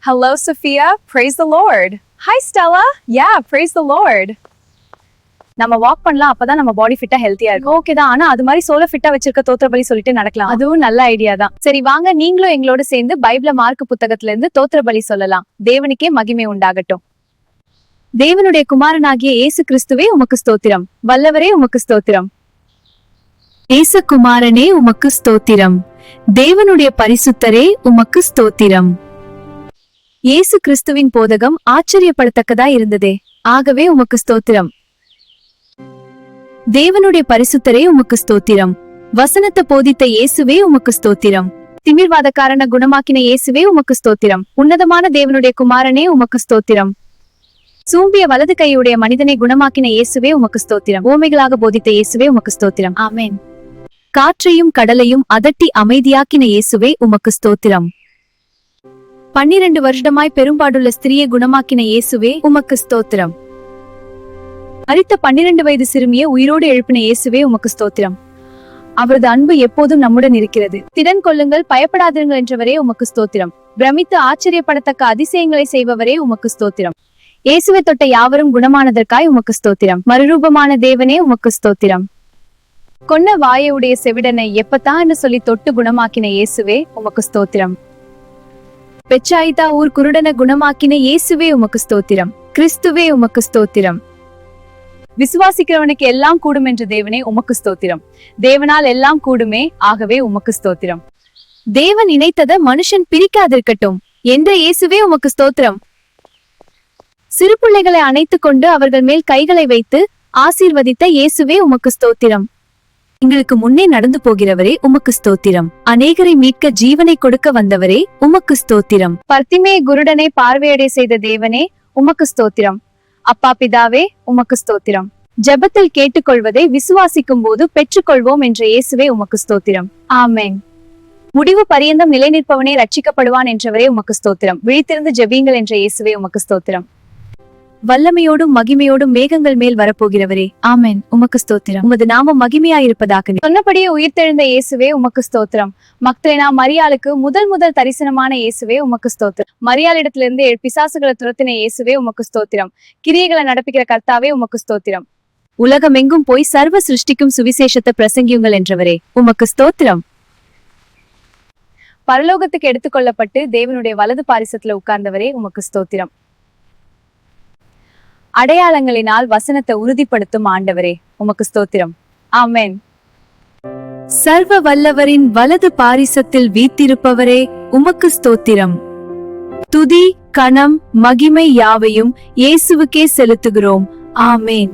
Hello, Sophia. Praise the Lord. Hi, Stella. Yeah, praise the Lord. நம்ம walk பண்ணலாம், அப்பதான் நம்ம பாடி ஃபிட்டா ஹெல்த்தியா இருக்கும். ஓகே தான். ஆனா அது மாதிரி சோல ஃபிட்டா வச்சிருக்க தோத்திர பலி சொல்லிட்டு நடக்கலாம். அதுவும் நல்ல ஐடியா தான். சரி வாங்க, நீங்களும் எங்களோட சேர்ந்து பைபிள மார்க் புத்தகத்துல இருந்து தோத்திர பலி சொல்லலாம். தேவனுக்கே மகிமை உண்டாகட்டும். தேவனுடைய குமாரனாகிய இயேசு கிறிஸ்துவே உமக்கு ஸ்தோத்திரம். வல்லவரே உமக்கு ஸ்தோத்திரம். இயேசு குமாரனே உமக்கு ஸ்தோத்திரம். தேவனுடைய பரிசுத்தரே உமக்கு ஸ்தோத்திரம். இயேசு கிறிஸ்துவின் போதகம் ஆச்சரியப்படத்தக்கதா இருந்ததே, ஆகவே உமக்கு ஸ்தோத்திரம். தேவனுடைய பரிசுத்தரே உமக்கு ஸ்தோத்திரம். வசனத்தை போதித்த இயேசுவே உமக்கு ஸ்தோத்திரம். திமிர்வாதக்காரனை குணமாக்கின இயேசுவே உமக்கு ஸ்தோத்திரம். உன்னதமான தேவனுடைய குமாரனே உமக்கு ஸ்தோத்திரம். சூம்பிய வலது கையுடைய மனிதனை குணமாக்கின இயேசுவே உமக்கு ஸ்தோத்திரம். ஓமைகளாக போதித்த இயேசுவே உமக்கு ஸ்தோத்திரம். ஆமென். காற்றையும் கடலையும் அதட்டி அமைதியாக்கின இயேசுவே உமக்கு ஸ்தோத்திரம். 12 வருஷமாய் பெரும்பாடுள்ள ஸ்திரியை குணமாக்கின இயேசுவே உமக்கு ஸ்தோத்திரம். மரித்த 12 வயது சிறுமியை உயிரோடு எழுப்பின இயேசுவே உமக்கு ஸ்தோத்திரம். அவரது அன்பு எப்போதும் நம்முடன் இருக்கிறது. திடன் கொள்ளுங்கள், பயப்படாதீர்கள் என்றவரே உமக்கு ஸ்தோத்திரம். பிரமித்து ஆச்சரியப்படத்தக்க அதிசயங்களை செய்பவரே உமக்கு ஸ்தோத்திரம். இயேசுவை தொட்ட யாவரும் குணமானதற்காய் உமக்கு ஸ்தோத்திரம். மறுரூபமான தேவனே உமக்கு ஸ்தோத்திரம். கொன்ன வாயுடைய செவிடனை எப்பத்தான்னு சொல்லி தொட்டு குணமாக்கின இயேசுவே உமக்கு ஸ்தோத்திரம். பெச்சாயிதா ஊர் குருடனை குணமாக்கின இயேசுவே உமக்கு ஸ்தோத்திரம். கிறிஸ்துவே உமக்கு ஸ்தோத்திரம். விசுவாசிக்கிறவனுக்கு எல்லாம் கூடும் என்ற தேவனே உமக்கு ஸ்தோத்திரம். தேவனால் எல்லாம் கூடுமே, ஆகவே உமக்கு ஸ்தோத்திரம். தேவன் இணைத்தத மனுஷன் பிரிக்காதிருக்கட்டும் என்ற இயேசுவே உமக்கு ஸ்தோத்திரம். சிறு பிள்ளைகளை அணைத்துக் கொண்டு அவர்கள் மேல் கைகளை வைத்து ஆசீர்வதித்த இயேசுவே உமக்கு ஸ்தோத்திரம். எங்களுக்கு முன்னே நடந்து போகிறவரே உமக்கு ஸ்தோத்திரம். அநேகரை மீட்க ஜீவனை கொடுக்க வந்தவரே உமக்கு ஸ்தோத்திரம். பர்த்திமே குருடனை பார்வையடை செய்த தேவனே உமக்கு ஸ்தோத்திரம். அப்பா பிதாவே உமக்கு ஸ்தோத்திரம். ஜெபத்தில் கேட்டுக்கொள்வதை விசுவாசிக்கும் போது பெற்றுக்கொள்வோம் என்ற இயேசுவே உமக்கு ஸ்தோத்திரம். ஆமென். முடிவு பரியந்தம் நிலை நிற்பவனே ரட்சிக்கப்படுவான் என்றவரே உமக்கு ஸ்தோத்திரம். விழித்திருந்து ஜெபியுங்கள் என்ற இயேசுவே உமக்கு ஸ்தோத்திரம். வல்லமையோடும் மகிமையோடும் மேகங்கள் மேல் வரப்போகிறவரே, ஆமென், உமக்கு ஸ்தோத்திரம். உமது நாமம் மகிமையாயிருப்பதாக. சொன்னபடியே உயிர்த்தெழுந்த இயேசுவே உமக்கு ஸ்தோத்திரம். மக்தலேனா மரியாளுக்கு முதல் தரிசனமான இயேசுவே உமக்கு ஸ்தோத்திரம். மரியாளிடத்திலிருந்து பிசாசுகளை துரத்தின இயேசுவே உமக்கு ஸ்தோத்திரம். கிரியைகளை நடப்பிக்கிற கர்த்தாவே உமக்கு ஸ்தோத்திரம். உலகமெங்கும் போய் சர்வ சிருஷ்டிக்கும் சுவிசேஷத்தை பிரசங்கியுங்கள் என்றவரே உமக்கு ஸ்தோத்திரம். பரலோகத்துக்கு எடுத்துக்கொள்ளப்பட்டு தேவனுடைய வலது பாரிசத்துல உட்கார்ந்தவரே உமக்கு ஸ்தோத்திரம். அடையாளங்களினால் வசனத்தை உறுதிப்படுத்தும் ஆண்டவரே உமக்கு ஸ்தோத்திரம். ஆமென். சர்வ வல்லவரின் வலது பாரிசத்தில் வீத்திருப்பவரே உமக்கு ஸ்தோத்திரம். துதி, கனம், மகிமை யாவையும் இயேசுவுக்கே செலுத்துகிறோம். ஆமென்.